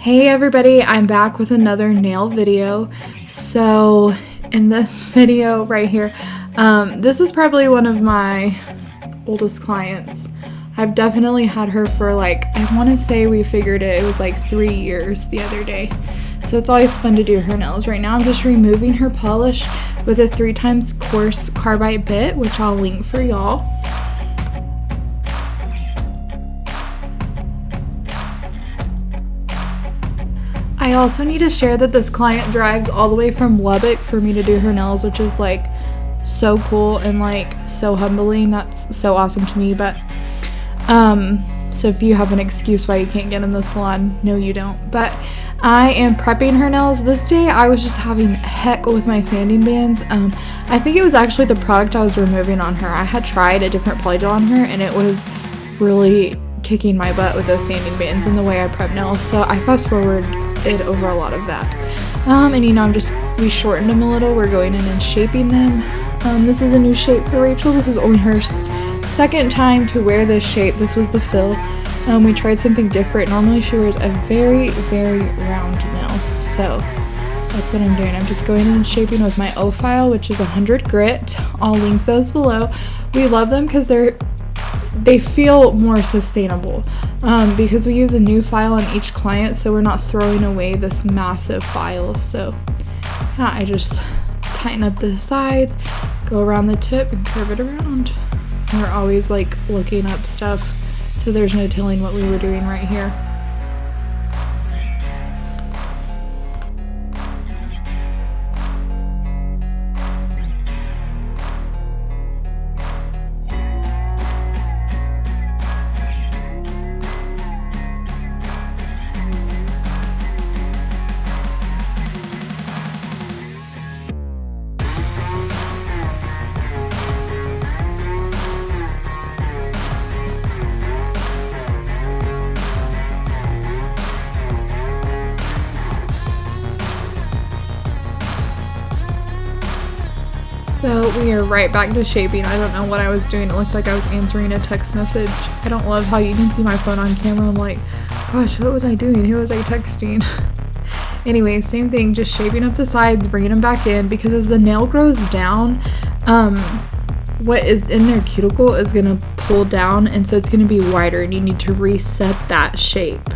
Hey everybody, I'm back with another nail video. So in this video right here, this is probably one of my oldest clients. I've definitely had her for I want to say we figured it was like 3 years the other day. So it's always fun to do her nails. Right now I'm just removing her polish with a 3x coarse carbide bit, which I'll link for y'all. I also need to share that this client drives all the way from Lubbock for me to do her nails, which is so cool and so humbling. That's so awesome to me. But so if you have an excuse why you can't get in the salon, no you don't. But I am prepping her nails. This day I was just having heck with my sanding bands. I think it was actually the product I was removing on her. I had tried a different polygel on her and it was really kicking my butt with those sanding bands and the way I prep nails. So I fast forward over a lot of that. We shortened them a little. We're going in and shaping them. This is a new shape for Rachel. This is only her second time to wear this shape. This was the fill. We tried something different. Normally she wears a very, very round nail. So that's what I'm doing. I'm just going in and shaping with my O file, which is 100 grit. I'll link those below. We love them because they feel more sustainable because we use a new file on each client, so we're not throwing away this massive file. So yeah, I just tighten up the sides, go around the tip and curve it around. We're always looking up stuff, so there's no telling what we were doing right here. So we are right back to shaping. I don't know what I was doing. It looked like I was answering a text message. I don't love how you can see my phone on camera. I'm like, gosh, what was I doing? Who was I texting? Anyway, same thing, just shaping up the sides, bringing them back in, because as the nail grows down, what is in their cuticle is going to pull down, and so it's going to be wider, and you need to reset that shape.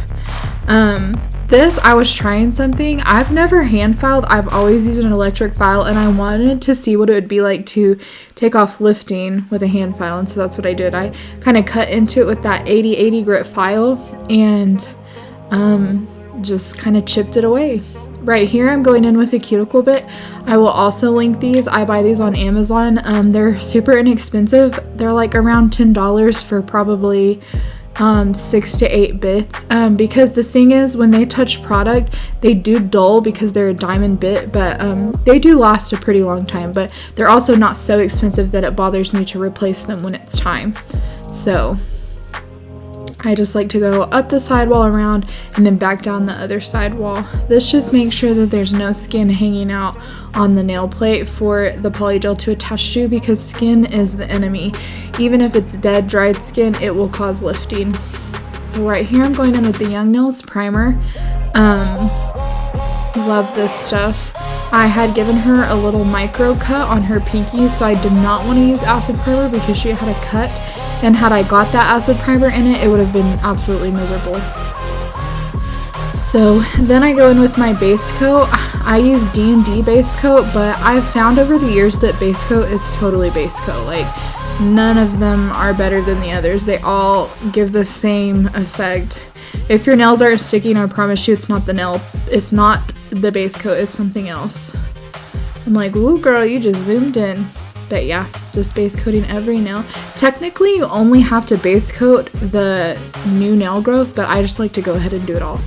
I was trying something. I've never hand filed. I've always used an electric file, and I wanted to see what it would be like to take off lifting with a hand file, and so that's what I did. I kind of cut into it with that 80 grit file and just kind of chipped it away. Right here I'm going in with a cuticle bit. I will also link these. I buy these on Amazon. They're super inexpensive. They're around $10 for probably 6 to 8 bits, because the thing is, when they touch product, they do dull because they're a diamond bit, but they do last a pretty long time, but they're also not so expensive that it bothers me to replace them when it's time. So I just like to go up the sidewall around and then back down the other sidewall. This just makes sure that there's no skin hanging out on the nail plate for the polygel to attach to, because skin is the enemy. Even if it's dead, dried skin, it will cause lifting. So right here I'm going in with the Young Nails primer. Love this stuff. I had given her a little micro cut on her pinky, so I did not want to use acid primer because she had a cut. And had I got that acid primer in it, it would have been absolutely miserable. So then I go in with my base coat. I use DND Base Coat, but I've found over the years that base coat is totally base coat. None of them are better than the others. They all give the same effect. If your nails aren't sticking, I promise you it's not the nail. It's not the base coat, it's something else. I'm like, ooh girl, you just zoomed in. But yeah, just base coating every nail. Technically, you only have to base coat the new nail growth, but I just like to go ahead and do it all.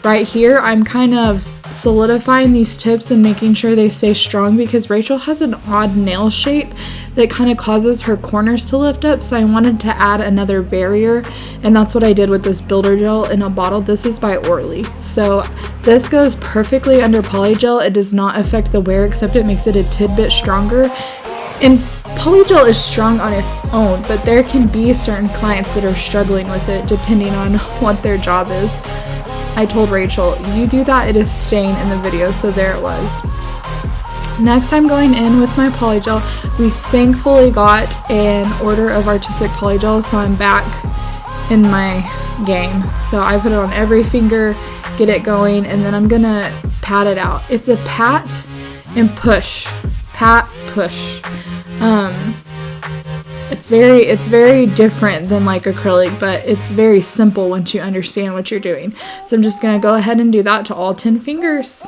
Right here, I'm kind of solidifying these tips and making sure they stay strong, because Rachel has an odd nail shape that kind of causes her corners to lift up, so I wanted to add another barrier, and that's what I did with this builder gel in a bottle. This is by Orly. So this goes perfectly under polygel. It does not affect the wear, except it makes it a tidbit stronger. And polygel is strong on its own, but there can be certain clients that are struggling with it depending on what their job is. I told Rachel, you do that, it is staying in the video, so there it was. Next, I'm going in with my polygel. We thankfully got an order of artistic polygel, so I'm back in my game. So I put it on every finger, get it going, and then I'm gonna pat it out. It's a pat and push. Pat, push. It's very different than like acrylic, but it's very simple once you understand what you're doing. So I'm just gonna go ahead and do that to all 10 fingers.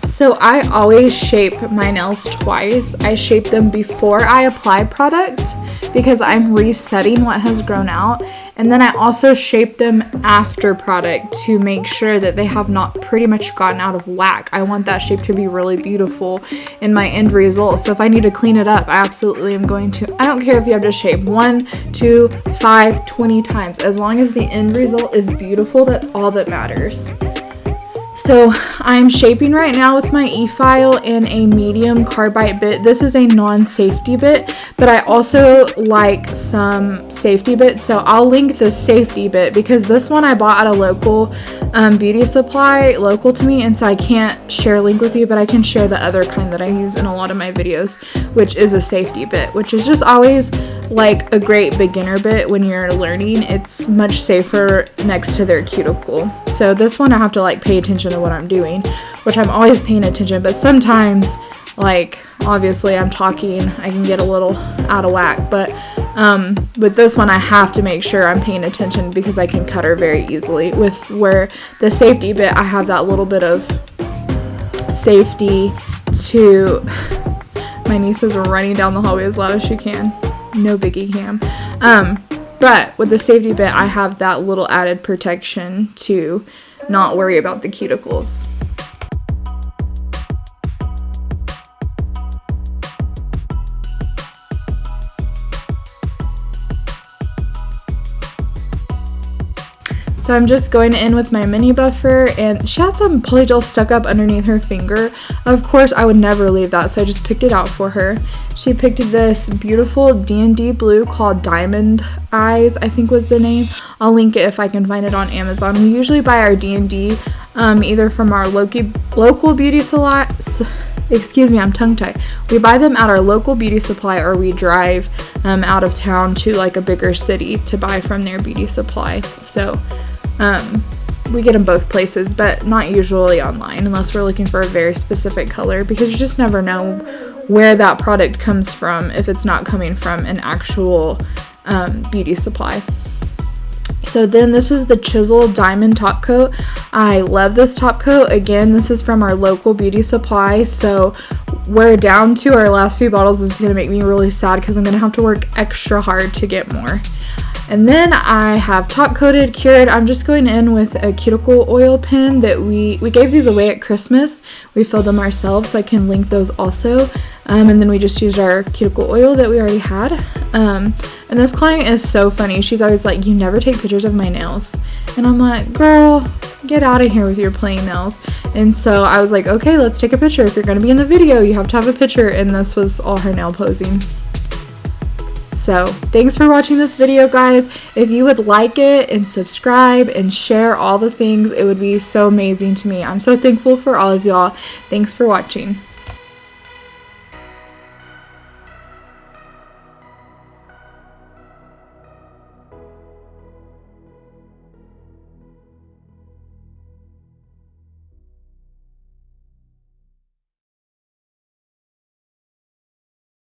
So I always shape my nails twice. I shape them before I apply product because I'm resetting what has grown out. And then I also shape them after product to make sure that they have not pretty much gotten out of whack. I want that shape to be really beautiful in my end result. So if I need to clean it up, I absolutely am going to. I don't care if you have to shape 1, 2, 5, 20 times. As long as the end result is beautiful, that's all that matters. So I'm shaping right now with my e-file and a medium carbide bit. This is a non-safety bit, but I also like some safety bits. So I'll link the safety bit because this one I bought at a local beauty supply local to me, and so I can't share a link with you, but I can share the other kind that I use in a lot of my videos, which is a safety bit, which is just always like a great beginner bit when you're learning. It's much safer next to their cuticle. So this one I have to like pay attention to what I'm doing, which I'm always paying attention, but sometimes like obviously I'm talking, I can get a little out of whack, but with this one I have to make sure I'm paying attention because I can cut her very easily. With where the safety bit, I have that little bit of safety to my niece is running down the hallway as loud as she can. No biggie, Cam. But with the safety bit, I have that little added protection to not worry about the cuticles. So I'm just going in with my mini buffer, and she had some polygel stuck up underneath her finger. Of course, I would never leave that, so I just picked it out for her. She picked this beautiful DND blue called Diamond Eyes, I think was the name. I'll link it if I can find it on Amazon. We usually buy our DND either from our local beauty supply. Excuse me, I'm tongue-tied. We buy them at our local beauty supply, or we drive out of town to like a bigger city to buy from their beauty supply. So we get them both places, but not usually online unless we're looking for a very specific color, because you just never know where that product comes from if it's not coming from an actual beauty supply. So then this is the Chisel Diamond Top Coat. I love this top coat. Again, this is from our local beauty supply, so we're down to our last few bottles. This is going to make me really sad because I'm going to have to work extra hard to get more. And then I have top coated, cured. I'm just going in with a cuticle oil pen that we gave these away at Christmas. We filled them ourselves, so I can link those also. And then we just used our cuticle oil that we already had. And this client is so funny. She's always like, you never take pictures of my nails. And I'm like, girl, get out of here with your plain nails. And so I was like, okay, let's take a picture. If you're going to be in the video, you have to have a picture. And this was all her nail posing. So thanks for watching this video, guys. If you would like it and subscribe and share all the things, it would be so amazing to me. I'm so thankful for all of y'all. Thanks for watching.